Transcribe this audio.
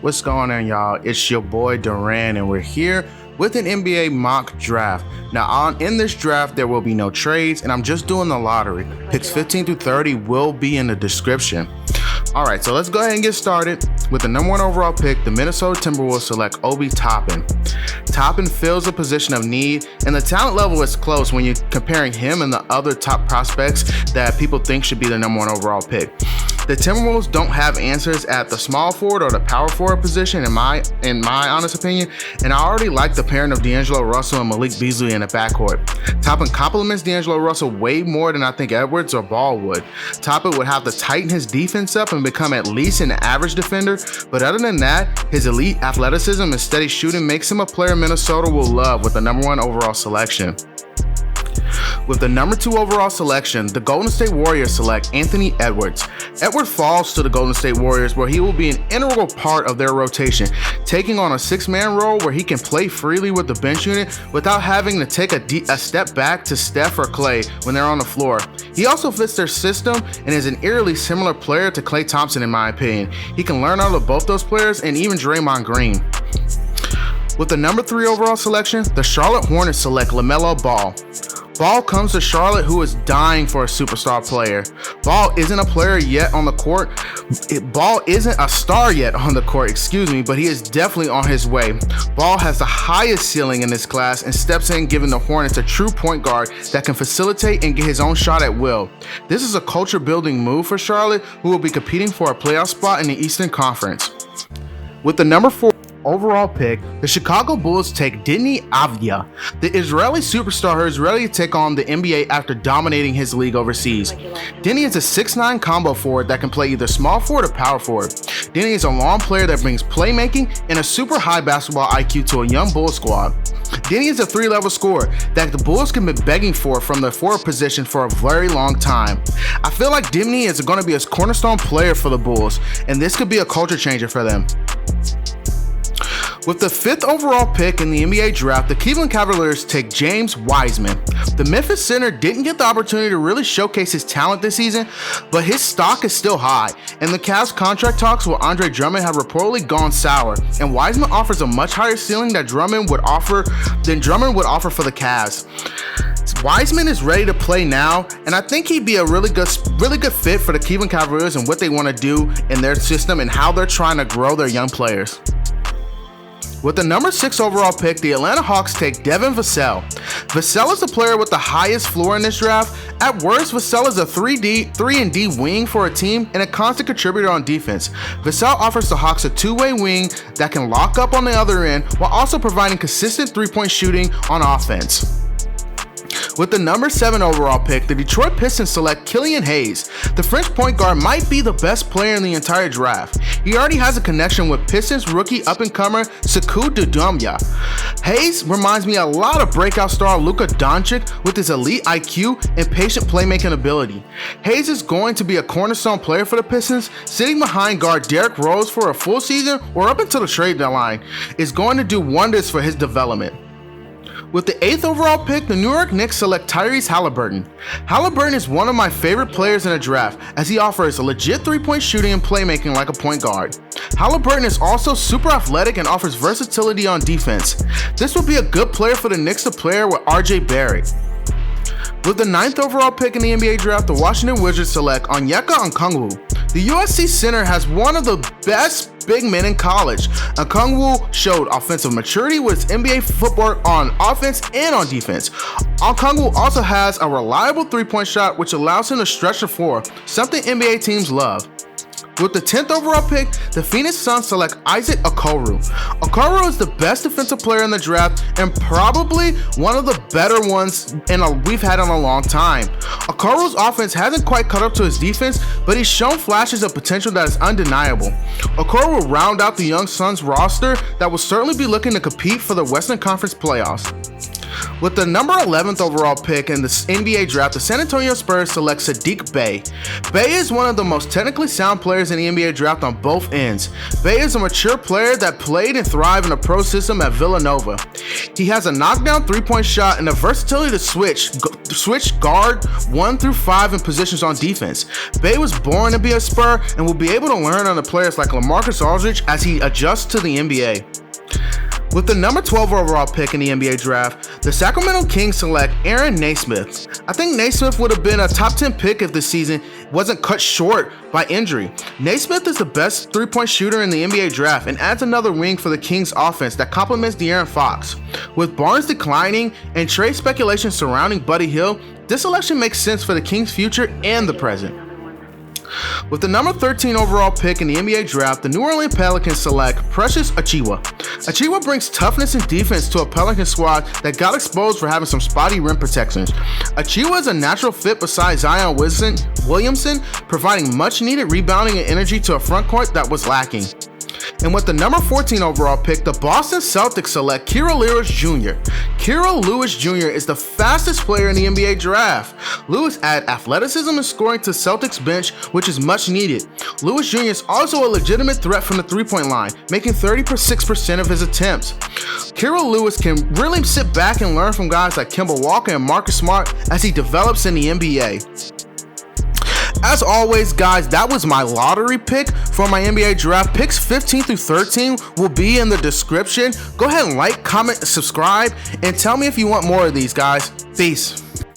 What's going on, y'all? It's your boy Duran, and we're here with an NBA mock draft. Now, in this draft, there will be no trades, and I'm just doing the lottery. Picks 15 through 30 will be in the description. All right, so let's go ahead and get started. With the number 1 overall pick, the Minnesota Timberwolves select Obi Toppin. Toppin fills a position of need, and the talent level is close when you're comparing him and the other top prospects that people think should be the number 1 overall pick. The Timberwolves don't have answers at the small forward or the power forward position, in my honest opinion, and I already like the pairing of D'Angelo Russell and Malik Beasley in the backcourt. Toppin complements D'Angelo Russell way more than I think Edwards or Ball would. Toppin would have to tighten his defense up and become at least an average defender, but other than that, his elite athleticism and steady shooting makes him a player Minnesota will love with the number 1 overall selection. With the number 2 overall selection, the Golden State Warriors select Anthony Edwards. Edwards falls to the Golden State Warriors, where he will be an integral part of their rotation, taking on a 6-man role where he can play freely with the bench unit without having to take a step back to Steph or Clay when they're on the floor. He also fits their system and is an eerily similar player to Klay Thompson in my opinion. He can learn out of both those players and even Draymond Green. With the number 3 overall selection, the Charlotte Hornets select LaMelo Ball. Ball comes to Charlotte, who is dying for a superstar player. Ball isn't a player yet on the court. Ball isn't a star yet on the court, but he is definitely on his way. Ball has the highest ceiling in this class and steps in, giving the Hornets a true point guard that can facilitate and get his own shot at will. This is a culture-building move for Charlotte, who will be competing for a playoff spot in the Eastern Conference. With the number 4 overall pick, the Chicago Bulls take Deni Avdija, the Israeli superstar who is ready to take on the NBA after dominating his league overseas. Deni is a 6'9" combo forward that can play either small forward or power forward. Deni is a long player that brings playmaking and a super high basketball IQ to a young Bulls squad. Deni is a 3-level scorer that the Bulls have been begging for from the forward position for a very long time. I feel like Deni is going to be a cornerstone player for the Bulls, and this could be a culture changer for them. With the 5th overall pick in the NBA draft, the Cleveland Cavaliers take James Wiseman. The Memphis center didn't get the opportunity to really showcase his talent this season, but his stock is still high, and the Cavs' contract talks with Andre Drummond have reportedly gone sour, and Wiseman offers a much higher ceiling than Drummond would offer for the Cavs. Wiseman is ready to play now, and I think he'd be a really good fit for the Cleveland Cavaliers and what they want to do in their system and how they're trying to grow their young players. With the number 6 overall pick, the Atlanta Hawks take Devin Vassell. Vassell is the player with the highest floor in this draft. At worst, Vassell is a 3-and-D wing for a team and a constant contributor on defense. Vassell offers the Hawks a 2-way wing that can lock up on the other end while also providing consistent 3-point shooting on offense. With the number 7 overall pick, the Detroit Pistons select Killian Hayes. The French point guard might be the best player in the entire draft. He already has a connection with Pistons rookie up-and-comer Sekou Doumbouya. Hayes reminds me a lot of breakout star Luka Doncic with his elite IQ and patient playmaking ability. Hayes is going to be a cornerstone player for the Pistons, sitting behind guard Derrick Rose for a full season or up until the trade deadline is going to do wonders for his development. With the 8th overall pick, the New York Knicks select Tyrese Haliburton. Haliburton is one of my favorite players in the draft as he offers a legit 3-point shooting and playmaking like a point guard. Haliburton is also super athletic and offers versatility on defense. This will be a good player for the Knicks to pair with RJ Barrett. With the 9th overall pick in the NBA draft, the Washington Wizards select Onyeka Okongwu. The USC center has one of the best big men in college. Okongwu showed offensive maturity with his NBA footwork on offense and on defense. Okongwu also has a reliable 3-point shot which allows him to stretch the floor, something NBA teams love. With the 10th overall pick, the Phoenix Suns select Isaac Okoro. Okoro is the best defensive player in the draft and probably one of the better ones we've had in a long time. Okoro's offense hasn't quite caught up to his defense, but he's shown flashes of potential that is undeniable. Okoro will round out the young Suns roster that will certainly be looking to compete for the Western Conference playoffs. With the number 11th overall pick in the NBA draft, the San Antonio Spurs select Saddiq Bey. Bey is one of the most technically sound players in the NBA draft on both ends. Bey is a mature player that played and thrived in a pro system at Villanova. He has a knockdown 3-point shot and the versatility to switch switch guard 1 through 5 in positions on defense. Bane was born to be a Spur and will be able to learn under players like LaMarcus Aldridge as he adjusts to the NBA. With the number 12 overall pick in the NBA draft, the Sacramento Kings select Aaron Nesmith. I think Nesmith would have been a top 10 pick if this season wasn't cut short by injury. Nesmith is the best three-point shooter in the NBA draft and adds another wing for the Kings offense that complements De'Aaron Fox. With Barnes declining and trade speculation surrounding Buddy Hield, this selection makes sense for the Kings' future and the present. With the number 13 overall pick in the NBA draft, the New Orleans Pelicans select Precious Achiuwa. Achiuwa brings toughness and defense to a Pelicans squad that got exposed for having some spotty rim protections. Achiuwa is a natural fit beside Zion Williamson, providing much needed rebounding and energy to a front court that was lacking. And with the number 14 overall pick, the Boston Celtics select Kira Lewis Jr. Kira Lewis Jr. is the fastest player in the NBA draft. Lewis adds athleticism and scoring to Celtics bench, which is much needed. Lewis Jr. is also a legitimate threat from the three-point line, making 36% of his attempts. Kira Lewis can really sit back and learn from guys like Kemba Walker and Marcus Smart as he develops in the NBA. As always, guys, that was my lottery pick for my NBA draft. Picks 15 through 13 will be in the description. Go ahead and like, comment, subscribe, and tell me if you want more of these, guys. Peace.